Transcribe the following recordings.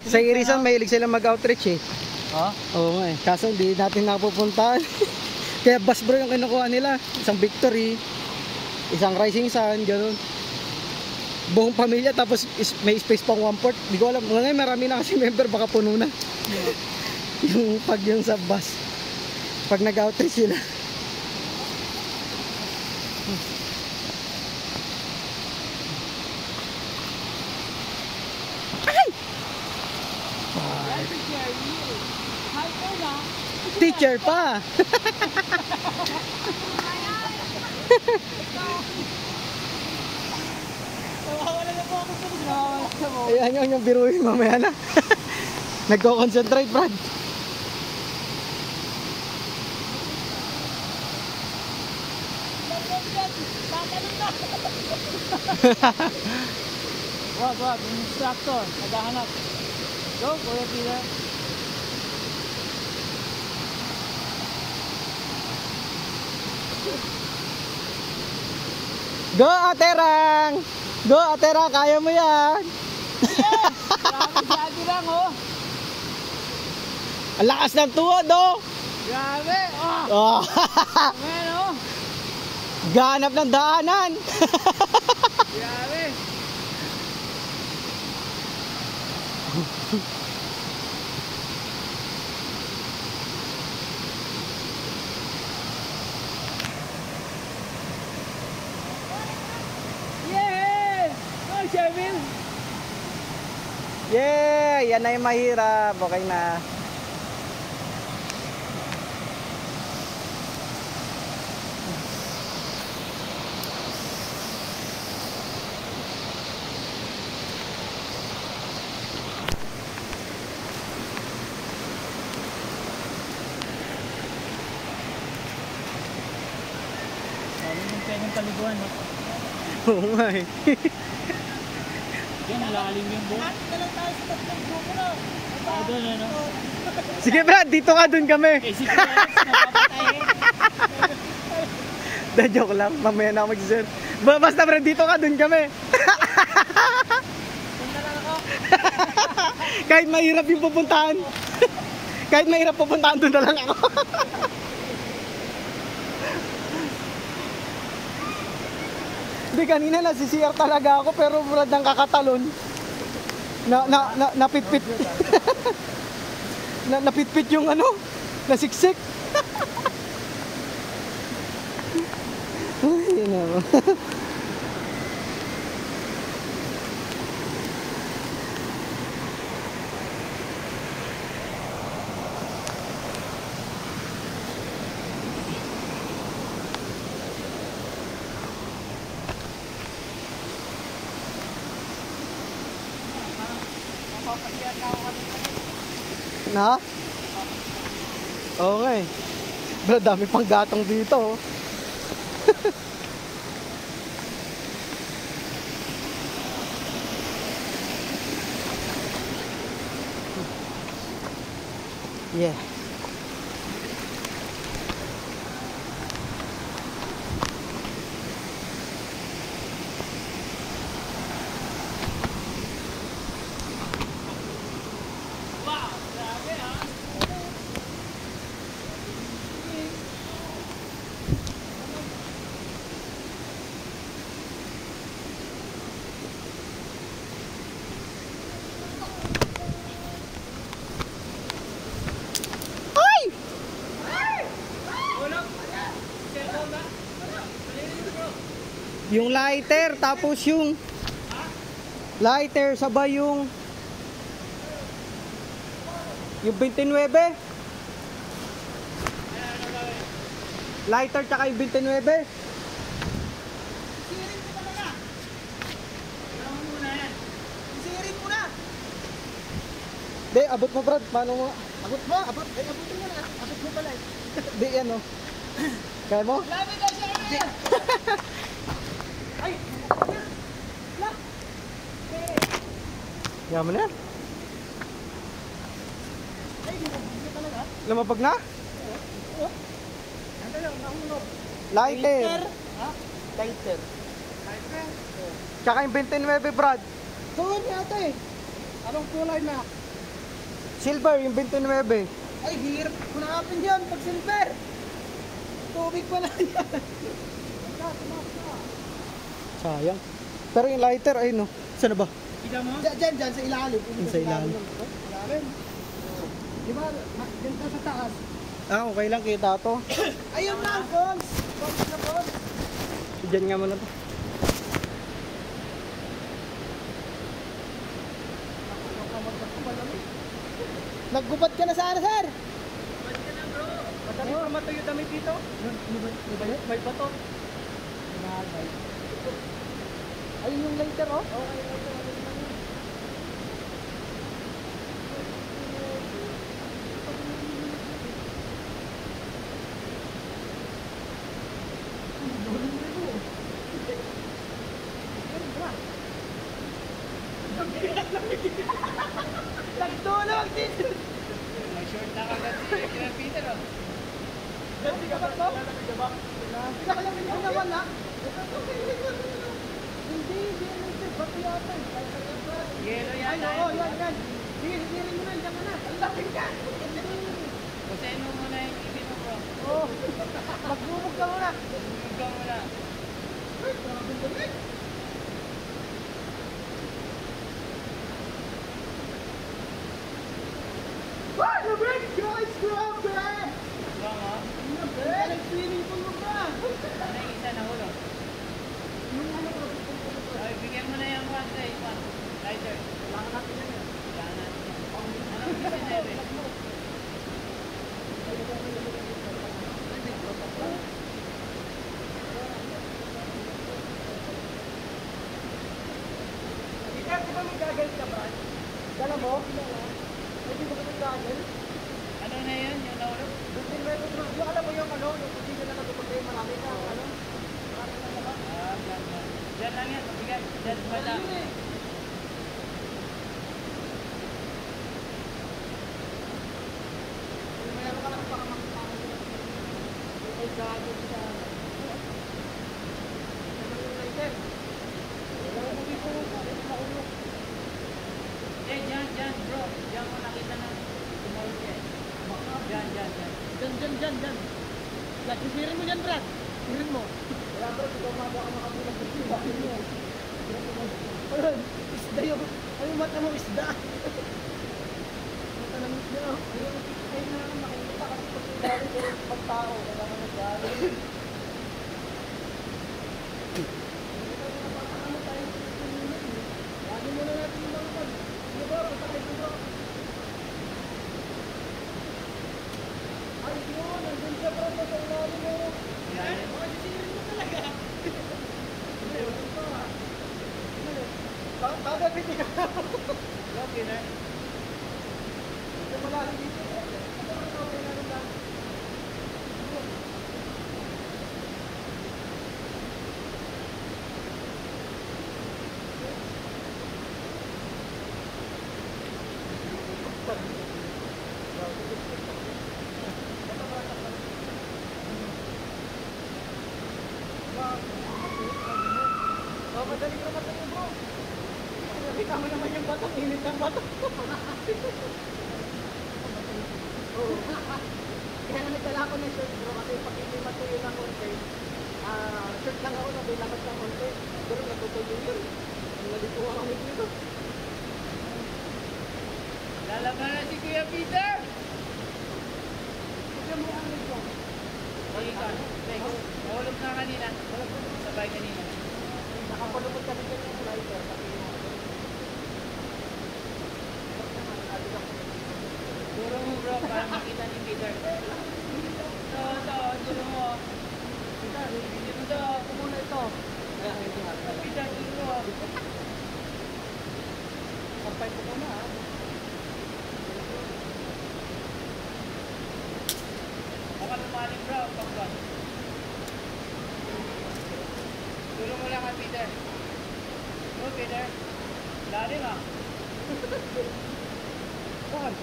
Sa Irisan, mahilig sila mag-outreach eh. Ha? Oo nga eh. Kaso hindi natin napupuntahan. Kaya bus bro yung kinukuha nila. Isang Victory, isang Rising Sun, gano'n. Buong pamilya, tapos may space pang 1/4. Di ko alam. Ngayon marami na kasi member, baka puno na. Yung pag yung sa bus. Pag nag-outreach sila. Teacher pa. Ayan yung biruin mamaya na. Nagko-concentrate, Brad. Wag, instructor, naghahanap. Go, Kuya Peter. Go, Aterang! Go, Aterang! Kaya mo yan! Grabe lang, oh! Ang lakas ng tuhod, oh! Grabe! Oh. Amen, oh! Ganap ng daanan! Grabe! Sherville! Yeah! Yan na yung mahirap. Okay na. Sabi yung pwedeng paliguan, no? Oo nga eh. Yan, lalim yung buhok. Doon, ano? Sige Brad, dito ka, dun kami. Eh, si Alex, napapatay eh. Da, joke lang. Mamaya na ako mag-sir. Basta Brad, dito ka, dun kami. Kahit mahirap yung pupuntahan. Kahit mahirap pupuntahan, dun na lang ako. Hindi, kanina nasi-CR talaga ako, pero Brad, ang kakatalon. Napitpit. Napitpit yung ano, nasiksik. Ay, yun ako. Na? Oo nga eh. Bro, dami pang gatong dito. Yeah. Yung lighter, tapos yung lighter, sabay yung 29. Lighter tsaka yung 29. Isirin mo talaga. Kailangan mo na yan. Isirin mo na. Di, abot mo Brad, paano mo? Abot mo, abot. Ay, abutin mo na. Abot mo pala eh. Di, yan o. Kaya mo? Labi ka siya. Ay! La! Kaya mo na yan. Ay, di mo talaga. Lumabag na? Oo. Ano lang, naunod. Lighter. Ha? Lighter. Tsaka yung 29 Brad. Doon yata eh. Anong kulay na? Silver, yung 29. Ay, hirap ko nakapin yan pag silver. Tubig pa na yan. Sayang. Pero yung lighter, ay no. Saan na ba? Kita mo? Diyan, sa ilalim. Sa ilalim. Ilalim. Di ba, ganda sa taas. Ah, okay lang kita to. Ayun na, Bones. Bones na Bones. Diyan nga muna to. Naggubad ka na sana, sir. Madali pa matuyo damit dito. May bato. Ayun yung lighter, oh. Nagtulog dito. May short na kagad si Kuya Peter, oh. Hindi ka ba to? Nakalamig ko naman, ha? Hindi, lighter. Bato yata. Yelo Ay, yata. oo, yan. Sige, sigirin mo na, diyan ka na. Ang lapit ka. Kusain mo muna yung ibig mo, bro. Oo. Magbubog ka muna. Tumog ka muna. Ay, grabe ang galing. Wow, labig! Guys, grabe! Bro, mo? Labig! Swimming pool mo ba? Ano yung isa na hulog? Yung ano ko, Ay, bigyan mo na yung one sa one. Lighter. kailangan natin yan eh. Kailangan natin yan. Anong gusto niya, eh? Ikaw, di ba may gagawin ka ba? Dala mo? Hindi mo ka may gagawin? Ano na yun? Yung nahulog? Butin mo yung alam mo yung ano, yung kusina na natupagay, marami ka, ano? Ah, yan, yan. Diyan lang yan, mabigat. Diyan ba lang? Meron ka lang baka makakakita. May gagawin sa... Ano yung lighter? Wala mo dito, maulog. Eh, dyan, bro. Diyan mo nakita na tumulog yan. Dyan. Dyan. Brad, sisirin mo dyan, Brad. Sisirin mo. Wala, Brad. Ikaw mga makabulang kasi. Bakit mo? Ayun, isda yung... Ayun, mata mo isda. Mata ng isda. Ayun na lang makikita kasi pag tao, wala ka nag-aaral. Lagi muna natin yung mga pag... Ano ba? Patakay ko ba? Ay, yun! Nandun siya, Brad. Nasa ilalim mo. Yan. Sisirin mo talaga. Kagapit niya. Okay na. Ito malalim dito. Ito ang okay na rin lang. Oh, madali ka matay bro. Nakita mo naman yung bato, init ng bato. Kaya na nagdala ako ng shirt bro kasi pag hindi matuyo ng konti, shirt lang ako nung labas ng konti. Pero natutuyo yun. Nalituwa kami dito. Lalaban na si Kuya Peter! Tignan mo ang nito. Sige ka. Next. Nahulog na kanina. Sabay kanina. Nakapalupot kami dyan yung lighter. Turo mo, bro, para makita ni Peter. Ito, turo mo. Peter, ito, kumuna ito. Peter, turo mo. Sampay ko muna ha. Baka lumalim, bro, pag-bus. Turo mo lang kay Peter. Go, Peter. Lalim, ah. Saan?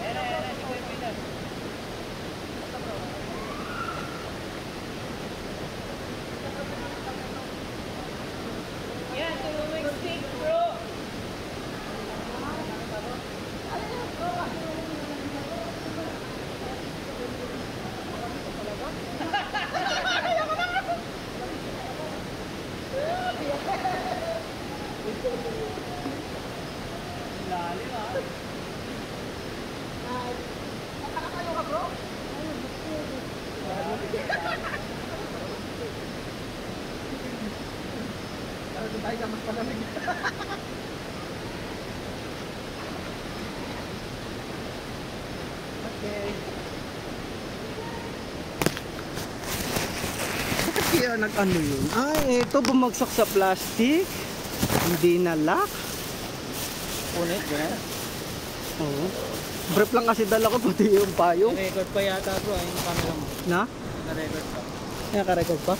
Ayan na, si Kuya Peter. Yan, turo mo yung stick, bro. Ayun, Tara doon tayo sa mas palamig. Okay. Bakit kaya nag-ano yun? Ay, ito bumagsak sa plastic. Hindi na lock. Punit, gano'n. Oo. Brief lang kasi dala ko pati yung payong. Record pa yata bro, yung camera mo. Na? Na-record pa. Naka-record pa?